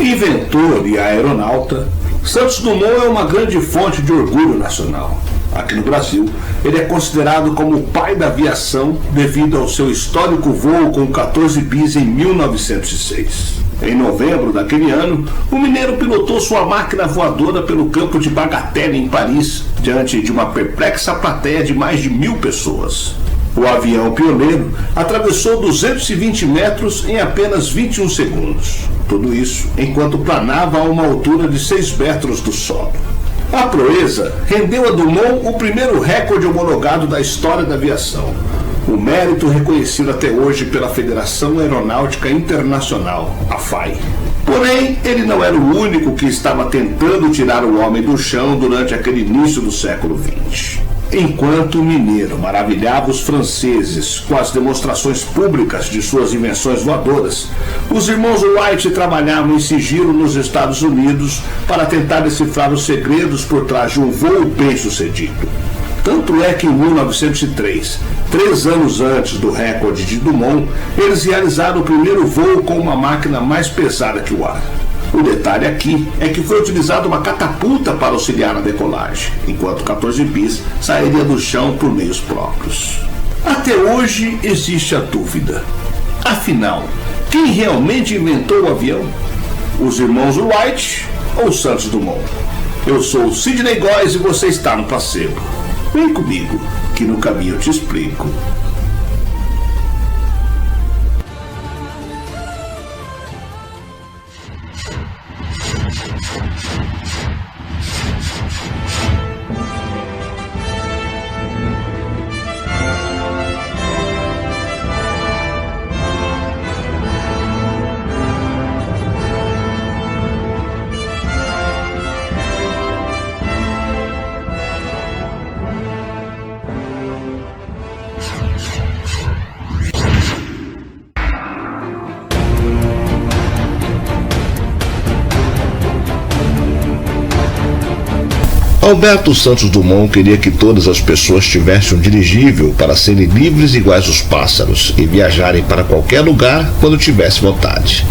Inventor e aeronauta, Santos Dumont é uma grande fonte de orgulho nacional. Aqui no Brasil, ele é considerado como o pai da aviação devido ao seu histórico voo com 14 bis em 1906. Em novembro daquele ano, o mineiro pilotou sua máquina voadora pelo campo de Bagatelle, em Paris, diante de uma perplexa plateia de mais de 1.000 pessoas. O avião pioneiro atravessou 220 metros em apenas 21 segundos. Tudo isso enquanto planava a uma altura de 6 metros do solo. A proeza rendeu a Dumont o primeiro recorde homologado da história da aviação. O mérito reconhecido até hoje pela Federação Aeronáutica Internacional, a FAI. Porém, ele não era o único que estava tentando tirar o homem do chão durante aquele início do século XX. Enquanto o mineiro maravilhava os franceses com as demonstrações públicas de suas invenções voadoras, os irmãos Wright trabalhavam em sigilo nos Estados Unidos para tentar decifrar os segredos por trás de um voo bem-sucedido. Tanto é que em 1903, 3 anos antes do recorde de Dumont, eles realizaram o primeiro voo com uma máquina mais pesada que o ar. O detalhe aqui é que foi utilizada uma catapulta para auxiliar na decolagem, enquanto 14 bis sairia do chão por meios próprios. Até hoje existe a dúvida. Afinal, quem realmente inventou o avião? Os irmãos Wright ou Santos Dumont? Eu sou o Sidney Góes e você está no Placebo. Vem comigo, que no caminho eu te explico. Alberto Santos Dumont queria que todas as pessoas tivessem um dirigível para serem livres iguais os pássaros e viajarem para qualquer lugar quando tivesse vontade.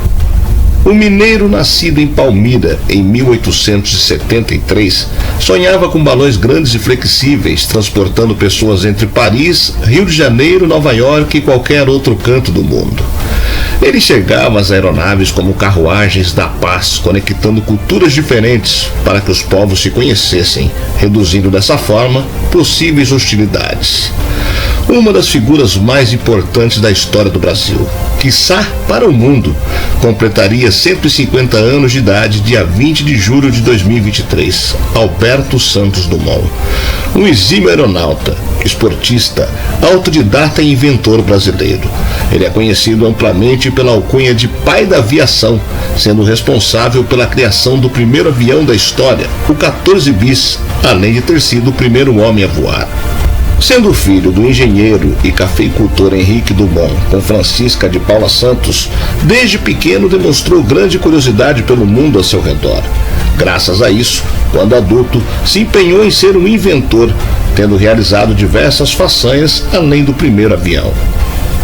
O mineiro, nascido em Palmira em 1873, sonhava com balões grandes e flexíveis, transportando pessoas entre Paris, Rio de Janeiro, Nova York e qualquer outro canto do mundo. Ele enxergava as aeronaves como carruagens da paz, conectando culturas diferentes para que os povos se conhecessem, reduzindo dessa forma possíveis hostilidades. Uma das figuras mais importantes da história do Brasil, quiçá para o mundo, completaria 150 anos de idade dia 20 de julho de 2023, Alberto Santos Dumont. Um exímio aeronauta, esportista, autodidata e inventor brasileiro. Ele é conhecido amplamente pela alcunha de pai da aviação, sendo responsável pela criação do primeiro avião da história, o 14 bis, além de ter sido o primeiro homem a voar. Sendo filho do engenheiro e cafeicultor Henrique Dumont com Francisca de Paula Santos, desde pequeno demonstrou grande curiosidade pelo mundo ao seu redor. Graças a isso, quando adulto, se empenhou em ser um inventor, tendo realizado diversas façanhas além do primeiro avião.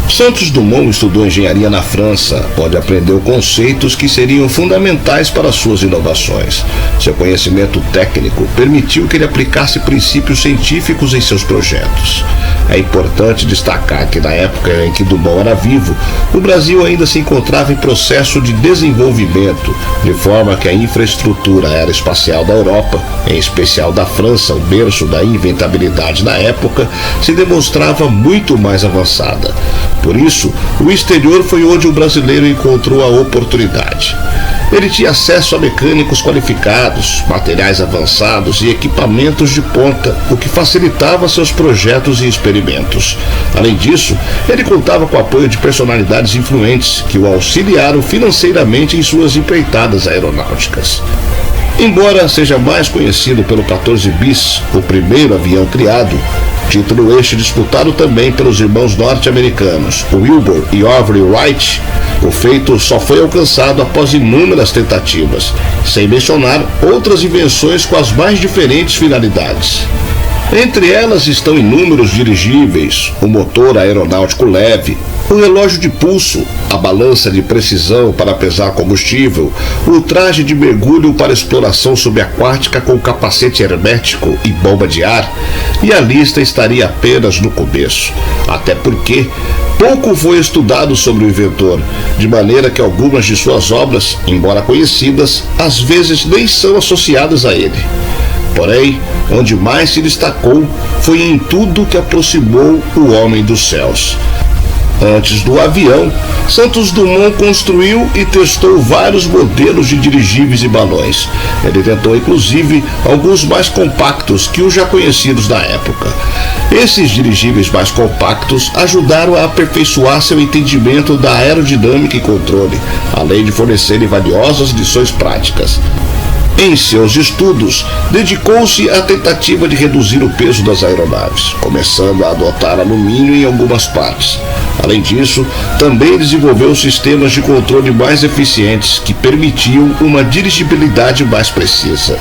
Santos Dumont estudou engenharia na França, onde aprendeu conceitos que seriam fundamentais para suas inovações. Seu conhecimento técnico permitiu que ele aplicasse princípios científicos em seus projetos. É importante destacar que na época em que Dumont era vivo, o Brasil ainda se encontrava em processo de desenvolvimento, de forma que a infraestrutura aeroespacial da Europa, em especial da França, o berço da inventabilidade na época, se demonstrava muito mais avançada. Por isso, o exterior foi onde o brasileiro encontrou a oportunidade. Ele tinha acesso a mecânicos qualificados, materiais avançados e equipamentos de ponta, o que facilitava seus projetos e experimentos. Além disso, ele contava com o apoio de personalidades influentes que o auxiliaram financeiramente em suas empreitadas aeronáuticas. Embora seja mais conhecido pelo 14 bis, o primeiro avião criado, título este disputado também pelos irmãos norte-americanos Wilbur e Orville Wright, o feito só foi alcançado após inúmeras tentativas, sem mencionar outras invenções com as mais diferentes finalidades. Entre elas estão inúmeros dirigíveis, o motor aeronáutico leve, O relógio de pulso, a balança de precisão para pesar combustível, o traje de mergulho para exploração subaquática com capacete hermético e bomba de ar, e a lista estaria apenas no começo. Até porque pouco foi estudado sobre o inventor, de maneira que algumas de suas obras, embora conhecidas, às vezes nem são associadas a ele. Porém, onde mais se destacou foi em tudo que aproximou o homem dos céus. Antes do avião, Santos Dumont construiu e testou vários modelos de dirigíveis e balões. Ele tentou, inclusive, alguns mais compactos que os já conhecidos da época. Esses dirigíveis mais compactos ajudaram a aperfeiçoar seu entendimento da aerodinâmica e controle, além de fornecerem valiosas lições práticas. Em seus estudos, dedicou-se à tentativa de reduzir o peso das aeronaves, começando a adotar alumínio em algumas partes. Além disso, também desenvolveu sistemas de controle mais eficientes que permitiam uma dirigibilidade mais precisa.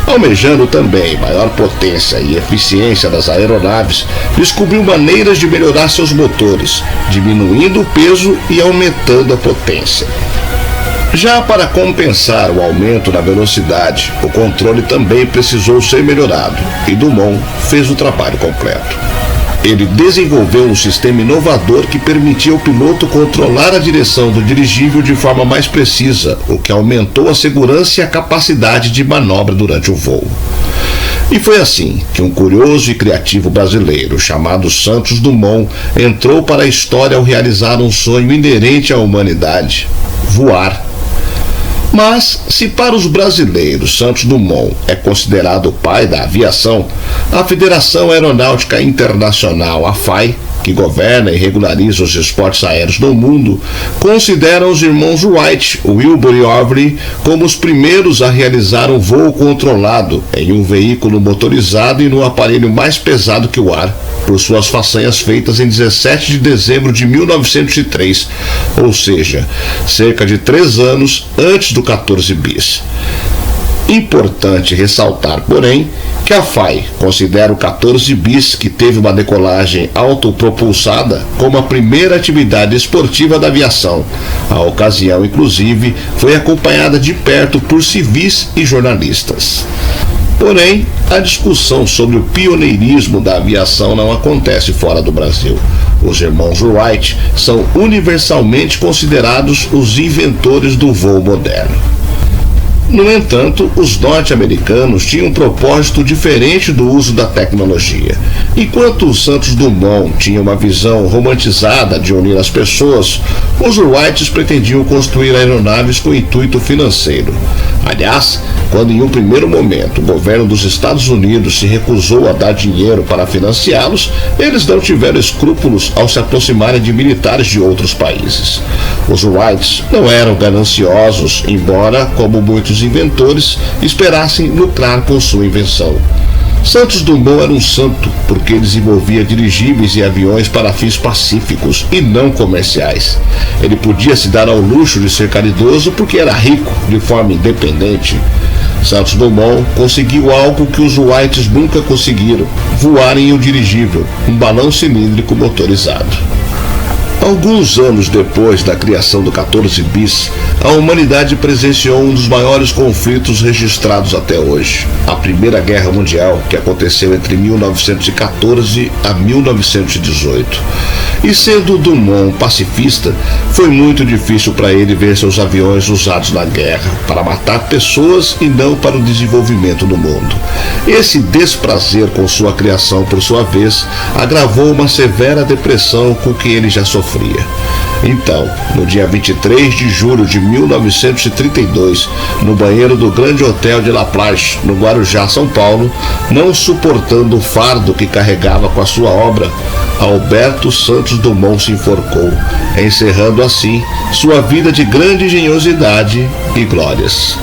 Almejando também maior potência e eficiência das aeronaves, descobriu maneiras de melhorar seus motores, diminuindo o peso e aumentando a potência. Já para compensar o aumento na velocidade, o controle também precisou ser melhorado, e Dumont fez o trabalho completo. Ele desenvolveu um sistema inovador que permitia ao piloto controlar a direção do dirigível de forma mais precisa, o que aumentou a segurança e a capacidade de manobra durante o voo. E foi assim que um curioso e criativo brasileiro chamado Santos Dumont entrou para a história ao realizar um sonho inerente à humanidade: voar. Mas, se para os brasileiros Santos Dumont é considerado o pai da aviação, a Federação Aeronáutica Internacional, a FAI, que governa e regulariza os esportes aéreos no mundo, considera os irmãos Wright, Wilbur e Orville, como os primeiros a realizar um voo controlado em um veículo motorizado e num aparelho mais pesado que o ar, por suas façanhas feitas em 17 de dezembro de 1903, ou seja, cerca de 3 anos antes do 14 bis. Importante ressaltar, porém, que a FAI considera o 14 bis, que teve uma decolagem autopropulsada, como a primeira atividade esportiva da aviação. A ocasião, inclusive, foi acompanhada de perto por civis e jornalistas. Porém, a discussão sobre o pioneirismo da aviação não acontece fora do Brasil. Os irmãos Wright são universalmente considerados os inventores do voo moderno. No entanto, os norte-americanos tinham um propósito diferente do uso da tecnologia. Enquanto o Santos Dumont tinha uma visão romantizada de unir as pessoas, os Wrights pretendiam construir aeronaves com intuito financeiro. Aliás, quando em um primeiro momento o governo dos Estados Unidos se recusou a dar dinheiro para financiá-los, eles não tiveram escrúpulos ao se aproximarem de militares de outros países. Os Wrights não eram gananciosos, embora, como muitos inventores, esperassem lucrar com sua invenção. Santos Dumont era um santo porque desenvolvia dirigíveis e aviões para fins pacíficos e não comerciais. Ele podia se dar ao luxo de ser caridoso porque era rico de forma independente. Santos Dumont conseguiu algo que os Wrights nunca conseguiram: voar em um dirigível, um balão cilíndrico motorizado. Alguns anos depois da criação do 14 bis, a humanidade presenciou um dos maiores conflitos registrados até hoje: a Primeira Guerra Mundial, que aconteceu entre 1914 a 1918. E sendo Dumont pacifista, foi muito difícil para ele ver seus aviões usados na guerra para matar pessoas e não para o desenvolvimento do mundo. Esse desprazer com sua criação, por sua vez, agravou uma severa depressão com que ele já sofria. Então, no dia 23 de julho de 1932, no banheiro do Grande Hotel de La Plage, no Guarujá, São Paulo, não suportando o fardo que carregava com a sua obra, Alberto Santos Dumont se enforcou, encerrando assim sua vida de grande engenhosidade e glórias.